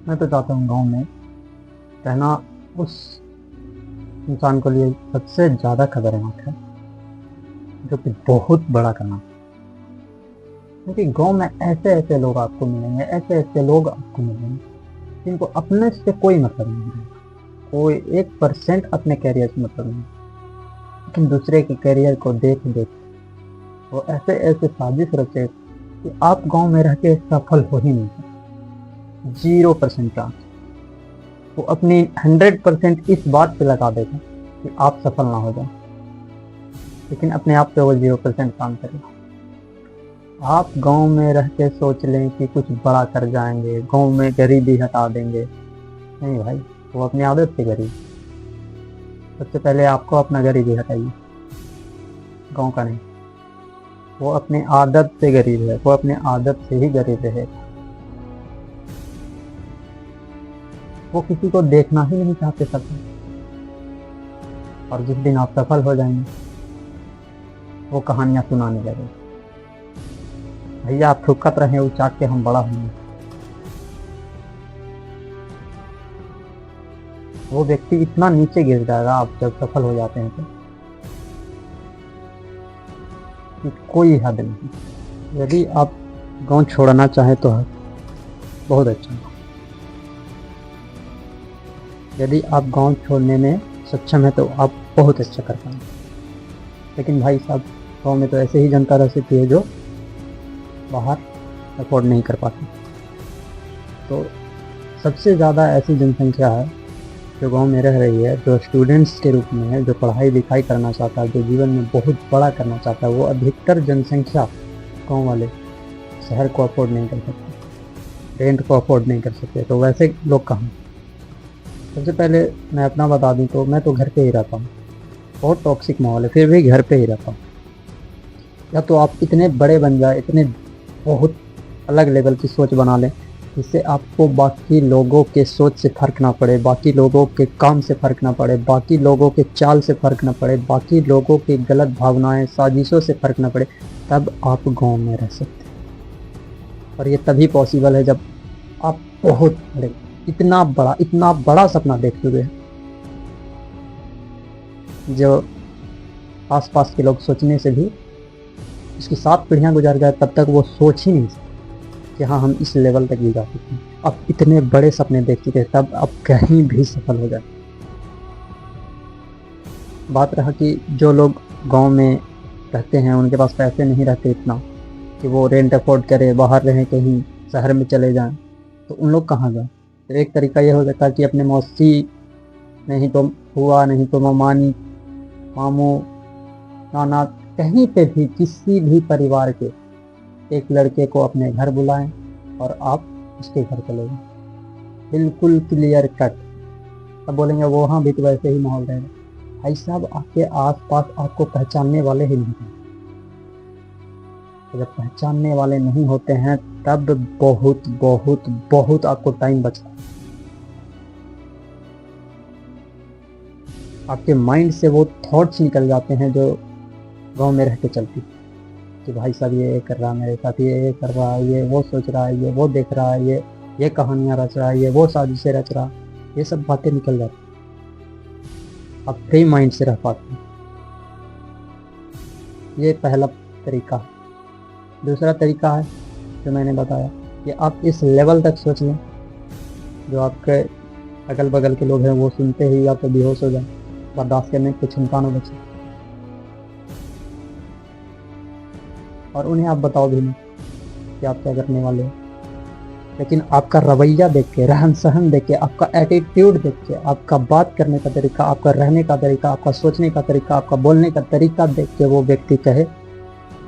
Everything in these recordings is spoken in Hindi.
मैं तो चाहता हूँ गाँव में रहना उस इंसान के लिए सबसे ज़्यादा खतरनाक है जो कि बहुत बड़ा करना। क्योंकि गांव में ऐसे ऐसे लोग आपको मिलेंगे, ऐसे ऐसे लोग आपको मिलेंगे जिनको अपने से कोई मतलब नहीं है, कोई 1% अपने कैरियर से मतलब नहीं, लेकिन दूसरे के कैरियर को देख देख वो ऐसे ऐसे साजिश रचे कि आप गांव में रह के सफल हो ही नहीं सकते। 0% चांस। वो अपनी 100% इस बात पे लगा देगा कि आप सफल ना हो जाए, लेकिन अपने आप पे वो 0% काम करेगा। आप गांव में रह के सोच लें कि कुछ बड़ा कर जाएंगे, गांव में गरीबी हटा देंगे। नहीं भाई, वो अपनी आदत से गरीब। सबसे पहले आपको अपना गरीबी हटाइए, गांव का नहीं। वो अपनी आदत से गरीब है, वो अपने आदत से ही गरीब रहे। वो किसी को देखना ही नहीं चाहते सफल, और जिस दिन आप सफल हो जाएंगे वो कहानियां सुनाने लगे, भैया आप ठुकत रहे वो चाट के हम बड़ा होंगे। वो व्यक्ति इतना नीचे गिर जाएगा आप जब सफल हो जाते हैं तो कि कोई हद नहीं। यदि आप गांव छोड़ना चाहें तो बहुत अच्छा। यदि आप गांव छोड़ने में सक्षम है तो आप बहुत अच्छा कर पाएंगे। लेकिन भाई साहब, गांव में तो ऐसे ही जनता रह सकती है जो बाहर अफोर्ड नहीं कर पाती। तो सबसे ज़्यादा ऐसी जनसंख्या है जो गांव में रह रही है, जो स्टूडेंट्स के रूप में है, जो पढ़ाई लिखाई करना चाहता है, जो जीवन में बहुत बड़ा करना चाहता है। वो अधिकतर जनसंख्या गांव वाले शहर को अफोर्ड नहीं कर सकते, रेंट को अफोर्ड नहीं कर सकते। तो वैसे लोग कहाँ? सबसे पहले मैं अपना बता दूं तो मैं तो घर पे ही रहता हूँ। बहुत टॉक्सिक माहौल है, फिर भी घर पे ही रहता हूँ। या तो आप इतने बड़े बन जाए, इतने बहुत अलग लेवल की सोच बना लें जिससे आपको बाकी लोगों के सोच से फ़र्क ना पड़े, बाकी लोगों के काम से फ़र्क ना पड़े, बाकी लोगों के चाल से फ़र्क ना पड़े, बाकी लोगों की गलत भावनाएं साजिशों से फ़र्क ना पड़े, तब आप गांव में रह सकते हैं। और ये तभी पॉसिबल है जब आप बहुत बड़े, इतना बड़ा सपना देख चुके हैं जो आसपास के लोग सोचने से भी, उसकी 7 पीढ़ियाँ गुजर गए तब तक वो सोच ही नहीं सकते कि हाँ हम इस लेवल तक भी जा सकते हैं। अब इतने बड़े सपने देख चुके हैं तब अब कहीं भी सफल हो जाए। बात रहा कि जो लोग गांव में रहते हैं उनके पास पैसे नहीं रहते इतना कि वो रेंट अफोर्ड करे, बाहर रहें, कहीं शहर में चले जाएं, तो उन लोग कहाँ जाएं? तो एक तरीका ये हो सकता है कि अपने मौसी, नहीं तो हुआ, नहीं तो मामानी, मामू, नाना, कहीं पे भी किसी भी परिवार के एक लड़के को अपने घर बुलाएं और आप उसके घर चले जाएं। बिल्कुल क्लियर कट। अब बोलेंगे वो हाँ भी तो वैसे ही माहौल रहेगा। भाई साहब, आपके आसपास आपको पहचानने वाले ही नहीं हैं। तो जब पहचानने वाले नहीं होते हैं तब बहुत बहुत बहुत आपको टाइम बचता है। आपके माइंड से वो थॉट्स निकल जाते हैं जो गांव में रह के चलती कि भाई साहब ये कर रहा है मेरे साथ, ये कर रहा है, ये वो सोच रहा है, ये वो देख रहा है, ये कहानियाँ रच रहा है, ये वो साजिशें रच रहा है। ये सब बातें निकल जाती, आप फ्री माइंड से रह पाते हैं। ये पहला तरीका है। दूसरा तरीका है जो मैंने बताया कि आप इस लेवल तक सोच लें जो आपके अगल बगल के लोग हैं वो सुनते ही या तो बेहोश हो जाए, बर्दाश्त करने की क्षमता न बचे, और उन्हें आप बताओ भी नहीं कि आप क्या करने वाले हो। लेकिन आपका रवैया देख के, रहन सहन देख के, आपका एटीट्यूड देख के, आपका बात करने का तरीका, आपका रहने का तरीका, आपका सोचने का तरीका, आपका बोलने का तरीका देख के वो व्यक्ति कहे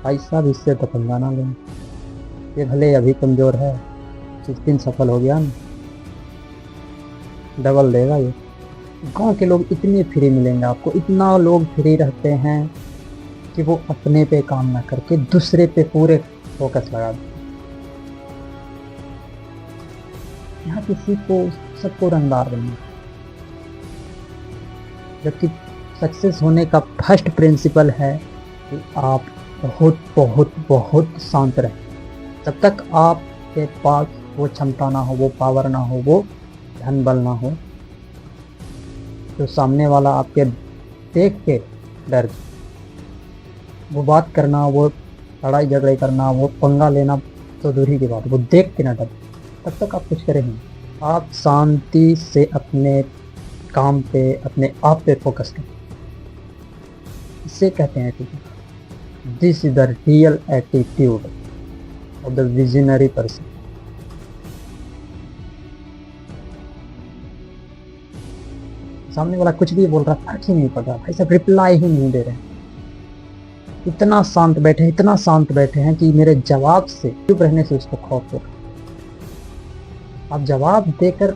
भाई साहब इससे तो पंगा ना लें, ये भले अभी कमज़ोर है, जिस दिन सफल हो गया ना डबल देगा ये। गांव के लोग इतने फ्री मिलेंगे आपको, इतना लोग फ्री रहते हैं कि वो अपने पे काम ना करके दूसरे पे पूरे फोकस लगा देते। यहाँ किसी को सबको रंगदार बनना, जबकि सक्सेस होने का फर्स्ट प्रिंसिपल है कि आप बहुत बहुत बहुत शांत रहें। जब तक आपके पास वो क्षमता ना हो, वो पावर ना हो, वो धन बल ना हो, तो सामने वाला आपके देख के डर जाए। वो बात करना, वो लड़ाई झगड़े करना, वो पंगा लेना तो दूर ही की बात, वो देख के ना डर, तब तक आप कुछ करें नहीं। आप शांति से अपने काम पे, अपने आप पे फोकस करें। इसे कहते हैं attitude. This is the real attitude of the visionary person. सामने वाला कुछ भी बोल रहा, फर्क ही नहीं पड़ रहा, भाई साहब रिप्लाई ही नहीं दे रहे, इतना शांत बैठे, इतना शांत बैठे हैं कि मेरे जवाब से, चुप रहने से उसको खौफ हो रहा। आप जवाब देकर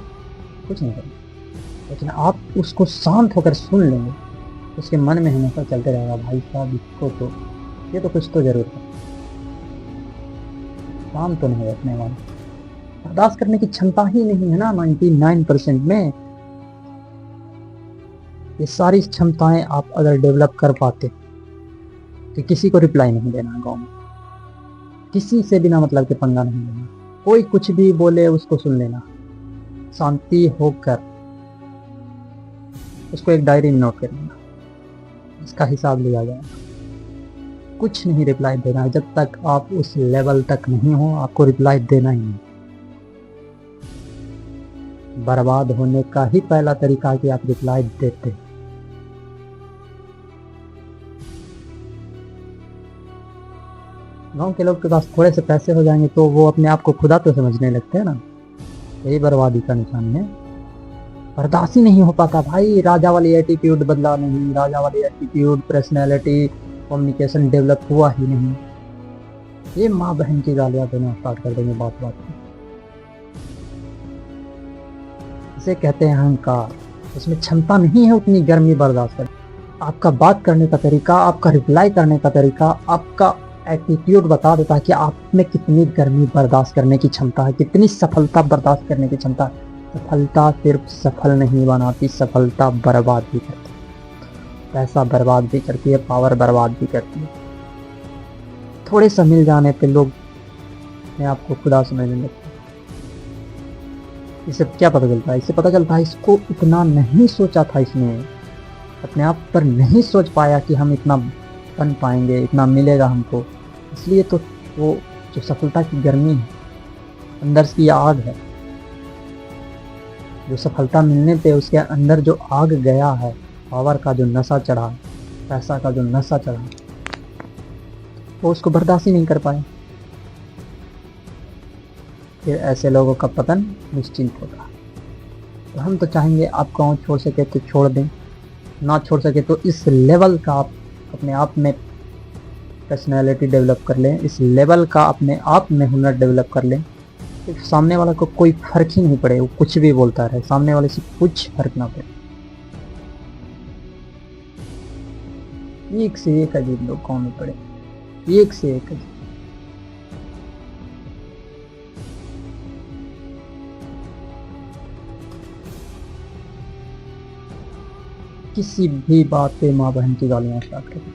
कुछ नहीं करेंगे, लेकिन आप उसको शांत होकर सुन लेंगे, उसके मन में हमेशा चलते रहेगा, भाई साहब इसको तो, ये तो कुछ तो जरूर है, काम तो नहीं रखने वाला। बर्दाश्त करने की क्षमता ही नहीं है ना 99% में। ये सारी क्षमताएं आप अगर डेवलप कर पाते कि किसी को रिप्लाई नहीं देना, गाँव में किसी से बिना मतलब के पंगा नहीं लेना, कोई कुछ भी बोले उसको सुन लेना, शांति होकर उसको एक डायरी में नोट कर लेना, इसका हिसाब लिया जाए। कुछ नहीं रिप्लाई देना है, जब तक आप उस लेवल तक नहीं हो आपको रिप्लाई देना ही नहीं। बर्बाद होने का ही पहला तरीका है कि आप रिप्लाई देते। गांव के लोग के पास थोड़े से पैसे हो जाएंगे तो वो अपने आप को खुदा तो समझने लगते हैं ना, यही बर्बादी का निशान है। बर्दाश्त ही नहीं हो पाता भाई, राजा वाली एटीट्यूड बदला नहीं, राजा वाली एटीट्यूड, पर्सनैलिटी, कम्युनिकेशन डेवलप हुआ ही नहीं। ये माँ बहन की गालियां देना स्टार्ट कर देंगे बात बात में। इसे कहते हैं अहंकार। उसमें क्षमता नहीं है उतनी गर्मी बर्दाश्त करने। आपका बात करने का तरीका, आपका रिप्लाई करने का तरीका, आपका एटीट्यूड बता देता है कि आप में कितनी गर्मी बर्दाश्त करने की क्षमता है, कितनी सफलता बर्दाश्त करने की क्षमता है। सफलता सिर्फ सफल नहीं बनाती, सफलता बर्बाद भी करती है, पैसा बर्बाद भी करती है, पावर बर्बाद भी करती है। थोड़े से मिल जाने पे लोग अपने आप को खुदा समझने लगते हैं। इससे क्या पता चलता है? इससे पता चलता है इसको इतना नहीं सोचा था, इसने अपने आप पर नहीं सोच पाया कि हम इतना बन पाएंगे, इतना मिलेगा हमको। इसलिए तो वो जो सफलता की गर्मी है, अंदर की आग है, जो सफलता मिलने पे उसके अंदर जो आग गया है, पावर का जो नशा चढ़ा, पैसा का जो नशा चढ़ा, वो उसको बर्दाश्त ही नहीं कर पाए। फिर ऐसे लोगों का पतन निश्चिंत होगा। तो हम तो चाहेंगे आप गाँव छोड़ सके तो छोड़ दें, ना छोड़ सके तो इस लेवल का आप अपने आप में पर्सनैलिटी डेवलप कर लें, इस लेवल का अपने आप में हुनर डेवलप कर लें। तो सामने वाला को कोई फर्क ही नहीं पड़े, वो कुछ भी बोलता रहे, सामने वाले से कुछ फर्क ना पड़े। एक से एक अजीब लोग गाँव में पड़े, एक से एक अजीब। किसी भी बात पे माँ बहन की गालियाँ स्टार्ट करें।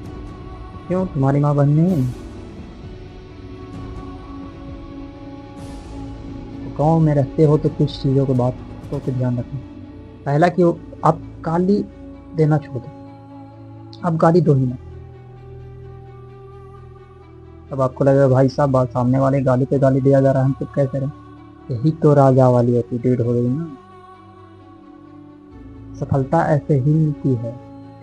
क्यों? तुम्हारी माँ बहन नहीं है? तो गाँव में रहते हो तो कुछ चीज़ों की बात को ध्यान रखें। पहला कि आप गाली देना छोड़ दो, आप गाली दो ही ना। अब आपको लगेगा भाई साहब बात सामने वाले गाली पे गाली दिया जा रहा है, हम तो क्या करें? यही तो राजा वाली एटीट्यूड हो गई ना। सफलता ऐसे ही मिलती है।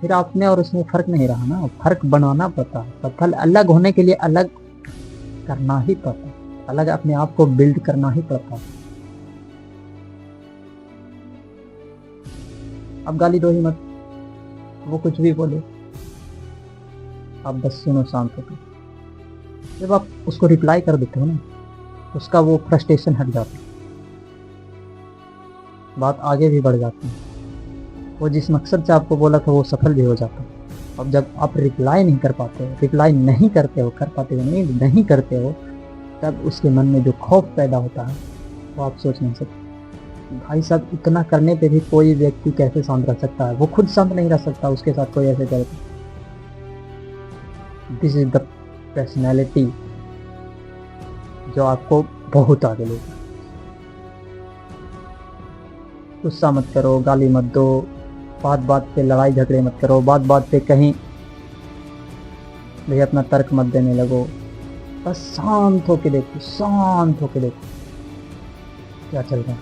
फिर आप में और उसमें फर्क नहीं रहा ना, फर्क बनाना पड़ता है। सफल अलग होने के लिए अलग करना ही पड़ता है, अलग अपने आप को बिल्ड करना ही पड़ता है। अब गाली दो ही मत, वो कुछ भी बोले, आप बस सुनो शांत होकर। जब आप उसको रिप्लाई कर देते हो ना, उसका वो फ्रस्ट्रेशन हट जाता है, बात आगे भी बढ़ जाती है। वो जिस मकसद से आपको बोला था वो सफल भी हो जाता है। अब जब आप रिप्लाई नहीं कर पाते हो, रिप्लाई नहीं करते हो, कर पाते हो नहीं करते हो, तब उसके मन में जो खौफ पैदा होता है वो आप सोच नहीं सकते। भाई साहब इतना करने पे भी कोई व्यक्ति कैसे शांत रह सकता है? वो खुद शांत नहीं रह सकता, उसके साथ कोई ऐसे करे। दिस इज द पर्सनैलिटी जो आपको बहुत आगे लेगा। गुस्सा मत करो, गाली मत दो, बात बात पे लड़ाई झगड़े मत करो, बात बात पे कहीं भाई अपना तर्क मत देने लगो। बस शांत होके देखो, शांत होके देखो क्या चल रहा है।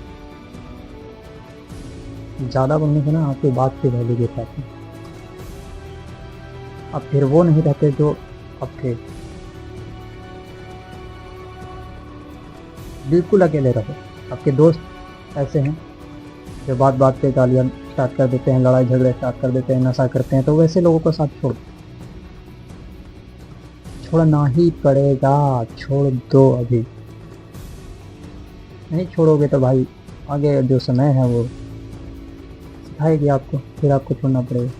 ज़्यादा बोलने से ना आपकी बात पे वैल्यू गिर जाती है। अब फिर वो नहीं रहते जो अब थे। बिल्कुल अकेले रहो। आपके दोस्त ऐसे हैं जो बात बात पे गालियाँ स्टार्ट कर देते हैं, लड़ाई झगड़े स्टार्ट कर देते हैं, नशा करते हैं, तो वैसे लोगों को साथ छोड़ना ही पड़ेगा। छोड़ दो, अभी नहीं छोड़ोगे तो भाई आगे जो समय है वो सिखाएगी आपको, फिर आपको छोड़ना पड़ेगा।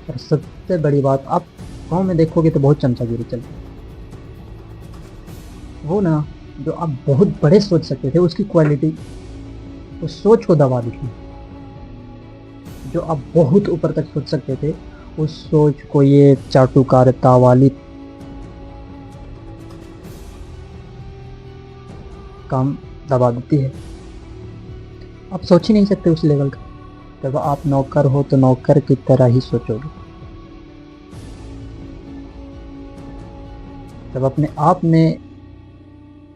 और सबसे बड़ी बात, आप गाँव में देखोगे तो बहुत चमचागिरी चलती है। वो ना जो आप बहुत बड़े सोच सकते थे उसकी क्वालिटी, उस सोच को दबा दी थी। जो आप बहुत ऊपर तक सोच सकते थे उस सोच को ये चाटुकारिता वाली काम दबा देती है। आप सोच ही नहीं सकते उस लेवल का। जब आप नौकर हो तो नौकर की तरह ही सोचोगे। जब अपने आप में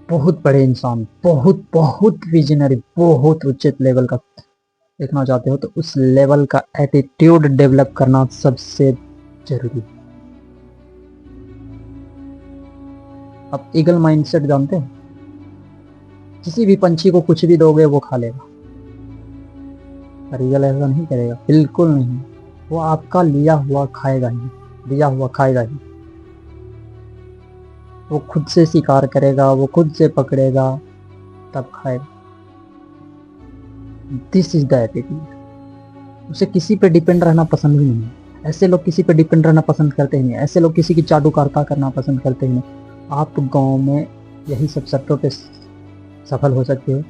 बहुत बड़े इंसान, बहुत बहुत विजनरी, बहुत उच्च लेवल का देखना चाहते हो तो उस लेवल का एटीट्यूड डेवलप करना सबसे जरूरी है। आप ईगल माइंडसेट जानते हैं? किसी भी पंछी को कुछ भी दोगे वो खा लेगा, पर ईगल ऐसा नहीं करेगा, बिल्कुल नहीं। वो आपका लिया हुआ खाएगा ही, दिया हुआ खाएगा ही। वो खुद से शिकार करेगा, वो खुद से पकड़ेगा, तब खाएगा। This is the attitude. उसे किसी पे डिपेंड रहना पसंद ही नहीं है। ऐसे लोग किसी पे डिपेंड रहना पसंद करते ही नहीं। ऐसे लोग किसी की चाटुकारिता करना पसंद करते ही नहीं। आप गांव में यही सब शर्तों पे सफल हो सकते हो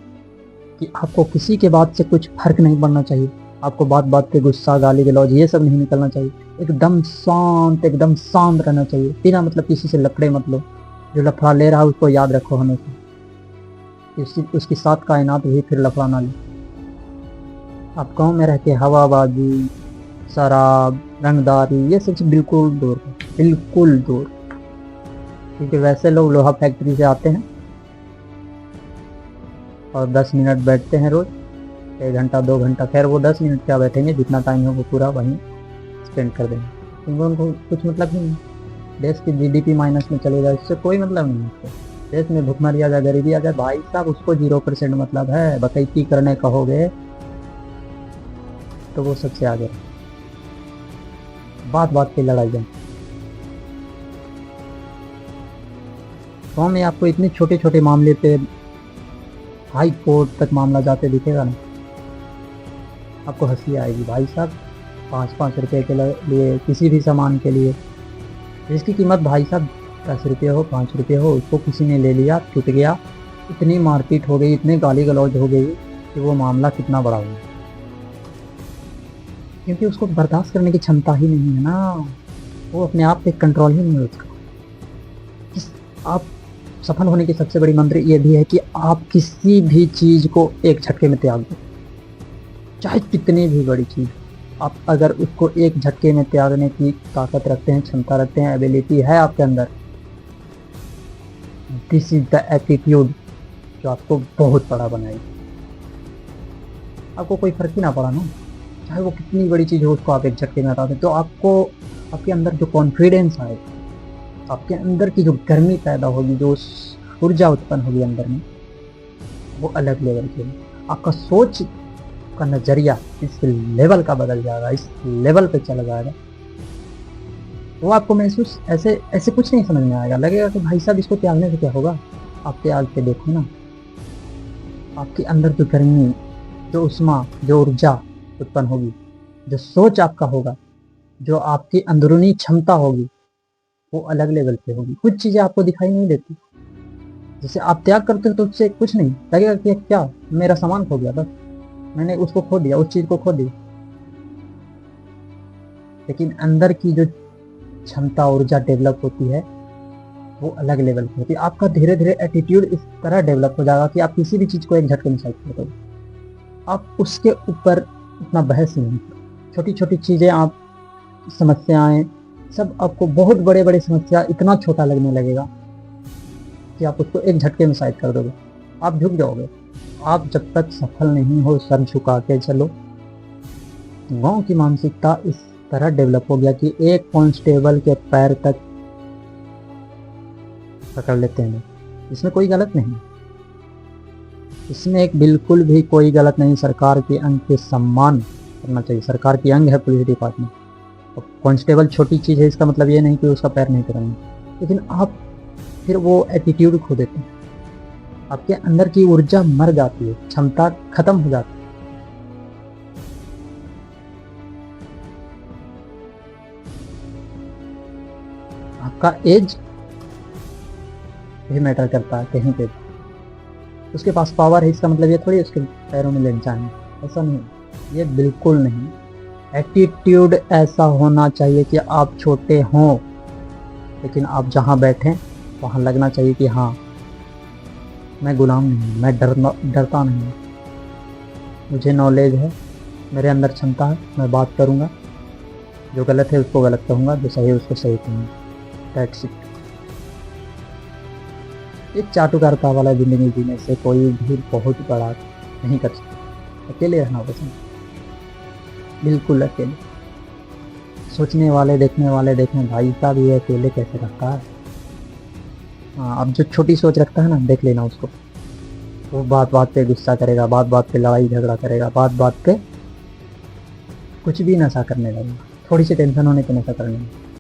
कि आपको किसी के बात से कुछ फर्क नहीं पड़ना चाहिए। आपको बात बात पे गुस्सा, गाली गलौज ये सब नहीं निकलना चाहिए। एकदम शांत, एकदम शांत रहना चाहिए। बिना मतलब किसी से लफड़े मत लो। जो लफड़ा ले रहा है उसको याद रखो हमेशा, उसकी साथ कायनात भी फिर लफड़ा ना ले। आप गाँव में रह के हवाबाजी, शराब, रंगदारी ये सब बिल्कुल दूर करो, बिल्कुल दूर। क्योंकि वैसे लोग लोहा फैक्ट्री से आते हैं और 10 मिनट बैठते हैं रोज, 1 घंटा 2 घंटा, खैर वो 10 मिनट क्या बैठेंगे, जितना टाइम है वो पूरा वहीं स्पेंड कर देंगे, क्योंकि उनको कुछ मतलब नहीं है। देश की जीडीपी माइनस में चले जाए इससे कोई मतलब नहीं है। देश में भुखमरी आ जाए, गरीबी आ जाए, भाई साहब उसको 0% मतलब है। बकैती करने कहोगे तो वो सबसे आगे। बात बात पे लड़ाई जाए। गाँव में आपको इतने छोटे छोटे मामले पे हाई कोर्ट तक मामला जाते दिखेगा ना, आपको हंसी आएगी। भाई साहब 5-5 रुपये के लिए, किसी भी सामान के लिए जिसकी कीमत भाई साहब 10 रुपये हो, 5 रुपये हो, उसको किसी ने ले लिया, टूट गया, इतनी मारपीट हो गई, इतनी गाली गलौज हो गई कि वो मामला कितना बड़ा हुआ। क्योंकि उसको बर्दाश्त करने की क्षमता ही नहीं है ना। वो अपने आप पे कंट्रोल ही नहीं है उसका। आप सफल होने की सबसे बड़ी मंत्र ये भी है कि आप किसी भी चीज़ को एक झटके में त्याग दो, चाहे कितनी भी बड़ी चीज़। आप अगर उसको एक झटके में त्यागने की ताकत रखते हैं, क्षमता रखते हैं, एबिलिटी है आपके अंदर, दिस इज द एटीट्यूड जो आपको बहुत बड़ा बनाएगी। आपको कोई फर्क ही ना पड़ा ना, चाहे वो कितनी बड़ी चीज़ हो, उसको आप एक झटके में हटा दें तो आपको आपके अंदर जो कॉन्फिडेंस आएगा, आपके अंदर की जो गर्मी पैदा होगी, जो ऊर्जा उत्पन्न होगी अंदर में, वो अलग लेवल की है। आपका सोच का नज़रिया इस लेवल का बदल जाएगा, इस लेवल पे चला जाएगा। वो आपको महसूस ऐसे ऐसे कुछ नहीं समझ में आएगा। लगेगा कि भाई साहब इसको त्यागने से क्या होगा। आप त्याग के देखो ना, आपके अंदर जो गर्मी, जो उष्मा, जो ऊर्जा उत्पन्न होगी, जो सोच आपका होगा, जो आपकी अंदरूनी क्षमता होगी, वो अलग लेवल पे होगी। कुछ चीज़ें आपको दिखाई नहीं देती। जैसे आप त्याग करते हो तो उससे कुछ नहीं लगेगा कि क्या मेरा सामान खो गया, बस मैंने उसको खो दिया, उस चीज़ को खो दिया। लेकिन अंदर की जो क्षमता ऊर्जा डेवलप होती है वो अलग लेवल की होती है। आपका धीरे धीरे एटीट्यूड इस तरह डेवलप हो जाएगा कि आप किसी भी चीज़ को एक झटके में सॉल्व कर दोगे। आप उसके ऊपर इतना बहस ही नहीं, छोटी छोटी चीज़ें, आप समस्याएं सब आपको बहुत बड़े बड़े समस्या इतना छोटा लगने लगेगा कि आप उसको एक झटके में साइड कर दोगे, आप झुक जाओगे। आप जब तक सफल नहीं हो सर झुका के चलो। गांव की मानसिकता इस तरह डेवलप हो गया कि एक कांस्टेबल के पैर तक पकड़ लेते हैं। इसमें कोई गलत नहीं, इसमें एक बिल्कुल भी कोई गलत नहीं। सरकार के अंग के सम्मान करना चाहिए, सरकार की अंग है पुलिस डिपार्टमेंट। और कांस्टेबल छोटी चीज़ है इसका मतलब ये नहीं कि उसका पैर नहीं पकड़ना, लेकिन आप फिर वो एटीट्यूड खो देते हैं, आपके अंदर की ऊर्जा मर जाती है, क्षमता खत्म हो जाती है। आपका एज भी मैटर करता है कहीं पे। उसके पास पावर है इसका मतलब ये थोड़ी उसके पैरों में लेना चाहिए, ऐसा नहीं, ये बिल्कुल नहीं। एटीट्यूड ऐसा होना चाहिए कि आप छोटे हों लेकिन आप जहाँ बैठें वहाँ लगना चाहिए कि हाँ मैं गुलाम नहीं, मैं डरता नहीं, मुझे नॉलेज है, मेरे अंदर क्षमता है, मैं बात करूँगा, जो गलत है उसको गलत कहूँगा, जो सही है उसको सही कहूँगा। That's it. एक चाटुकारिता वाला ज़िंदगी जीने से कोई भी बहुत बड़ा नहीं कर सकता। अकेले रहना पसंद, बिल्कुल अकेले। सोचने वाले देखने वाले देखें भाई साहब ये अकेले कैसे रखता है। हाँ, अब जो छोटी सोच रखता है ना, देख लेना उसको, वो बात बात पे गुस्सा करेगा, बात बात पे लड़ाई झगड़ा करेगा, बात बात पे कुछ भी नशा करने लगेगा, थोड़ी सी टेंशन होने पे नशा करने लगेगा।